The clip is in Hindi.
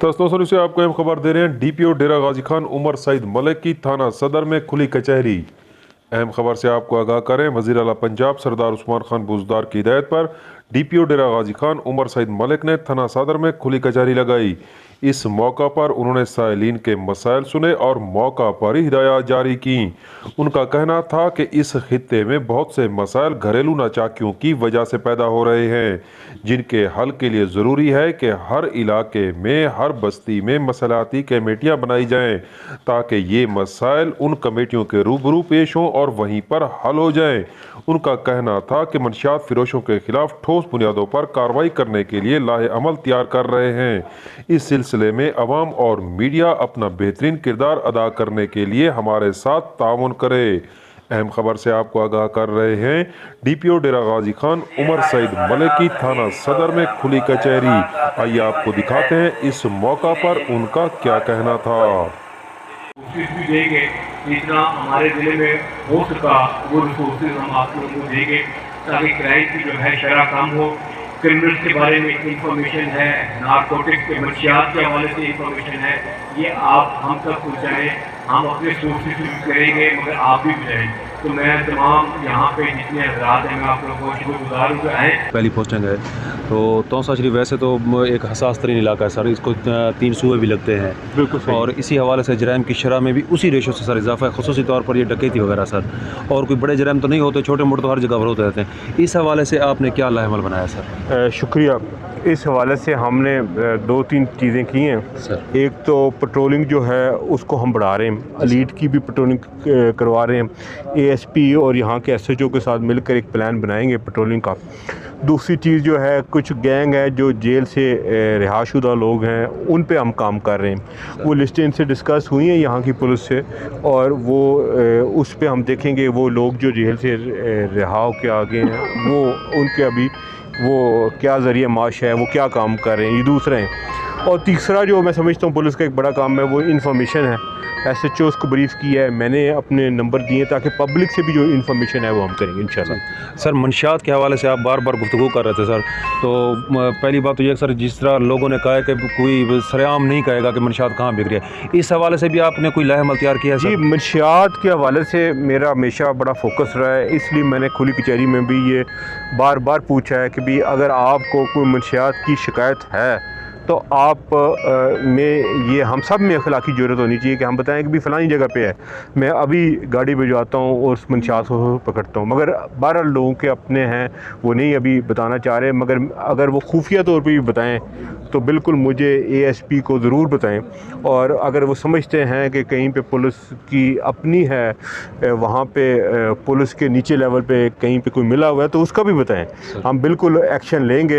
तस्नो से आपको अहम खबर दे रहे हैं। डीपीओ डेरा गाजी खान उमर सईद मलिक की थाना सदर में खुली कचहरी। अहम खबर से आपको आगाह करें, वज़ीर आला पंजाब सरदार उस्मान खान बुज़दार की हिदायत पर डीपीओ डेरा गाजी खान उमर सईद मलिक ने थाना सदर में खुली कचहरी लगाई। इस मौका पर उन्होंने साइलिन के मसाइल सुने और मौका पर ही हिदायत जारी की। उनका कहना था कि इस खित्ते में बहुत से मसाइल घरेलू नाचाकियों की वजह से पैदा हो रहे हैं, जिनके हल के लिए ज़रूरी है कि हर इलाके में, हर बस्ती में मसलाती कमेटियां बनाई जाएं, ताकि ये मसाइल उन कमेटियों के रूबरू पेश हों और वहीं पर हल हो जाएं। उनका कहना था कि मंशियात फिरोशों के खिलाफ ठोस बुनियादों पर कार्रवाई करने के लिए लाहे अमल तैयार कर रहे हैं। इस सिलसिले में अवाम और मीडिया अपना बेहतरीन किरदार अदा करने के लिए हमारे साथ ताउन करे। अहम खबर से आपको आगाह कर रहे हैं, डीपीओ डेरा गाजी खान उमर सईद मलिक की थाना सदर में खुली कचहरी। आइए आपको दिखाते हैं इस मौका पर उनका क्या कहना था। कोशिश भी देंगे जितना हमारे ज़िले में हो सका वो रिसोर्सेज हम आप लोगों को देंगे, ताकि क्राइम की जो है शरह कम हो। क्रिमिनल्स के बारे में इंफॉर्मेशन है, नारकोटिक्स के मंशियात के हवाले से इंफॉर्मेशन है, ये आप हम तक पहुँचाएँ। हम अपने सोर्सेज यूज़ करेंगे, मगर आप भी बताएँ। तो मैं तमाम यहाँ पे जितने हजरात हैं, मैं आप लोगों को शुक्रगुजार हूँ कि आएँ। पहली पोस्टिंग है तो तौसा शरीफ वैसे तो एक हसास तरीन इलाका है सर, इसको 3 सूबे भी लगते हैं। बिल्कुल सही। और इसी हवाले से जराइम की शरह में भी उसी रेशो से सर इजाफा है, खुसूसी तौर पर ये डकैती वगैरह सर। और कोई बड़े जराइम तो नहीं होते, छोटे मोटे तो हर जगह पर होते रहते हैं। इस हवाले से आपने क्या लाहेमल बनाया सर? शुक्रिया। इस हवाले से हमने 2-3 चीज़ें की हैं सर। एक तो पेट्रोलिंग जो है उसको हम बढ़ा रहे हैं, अलीट की भी पेट्रोलिंग करवा रहे हैं। एएसपी और यहाँ के एसएचओ के साथ मिलकर एक प्लान बनाएंगे पेट्रोलिंग का। दूसरी चीज़ जो है, कुछ गैंग है जो जेल से रिहाशुदा लोग हैं, उन पे हम काम कर रहे हैं। वो लिस्टें इनसे डिस्कस हुई हैं यहाँ की पुलिस से, और वो उस पे हम देखेंगे वो लोग जो जेल से रिहा के आ गए हैं वो उनके अभी वो क्या ज़रिए माश है, वो क्या काम कर रहे हैं, ये दूसरा है। और तीसरा जो मैं समझता हूँ पुलिस का एक बड़ा काम है वो इन्फॉर्मेशन है। एसएचओ को ब्रीफ किया है, मैंने अपने नंबर दिए ताकि पब्लिक से भी जो इन्फॉर्मेशन है वो हम करेंगे इंशाल्लाह। सर मंशियात के हवाले से आप बार बार गुफ्तगू कर रहे थे सर, तो पहली बात तो ये सर, जिस तरह लोगों ने कहा है कि कोई सरेआम नहीं कहेगा कि मंशियात कहाँ बिक रही है, इस हवाले से भी आपने कोई लाहेमल तैयार किया है? जी, मंशियात के हवाले से मेरा हमेशा बड़ा फोकस रहा है, इसलिए मैंने खुली कचहरी में भी ये बार बार पूछा है कि भी अगर आपको कोई मंशियात की शिकायत है तो आप में ये हम सब में अखलाकी ज़रूरत होनी चाहिए कि हम बताएं कि भी फ़लानी जगह पे है। मैं अभी गाड़ी भिजवाता हूँ और उस मंशियात को पकड़ता हूँ, मगर 12 लोगों के अपने हैं वो नहीं अभी बताना चाह रहे, मगर अगर वो खुफिया तौर पे भी बताएं तो बिल्कुल मुझे एएसपी को ज़रूर बताएं। और अगर वो समझते हैं कि कहीं पे पुलिस की अपनी है, वहाँ पे पुलिस के नीचे लेवल पे कहीं पे कोई मिला हुआ है तो उसका भी बताएं, हम बिल्कुल एक्शन लेंगे।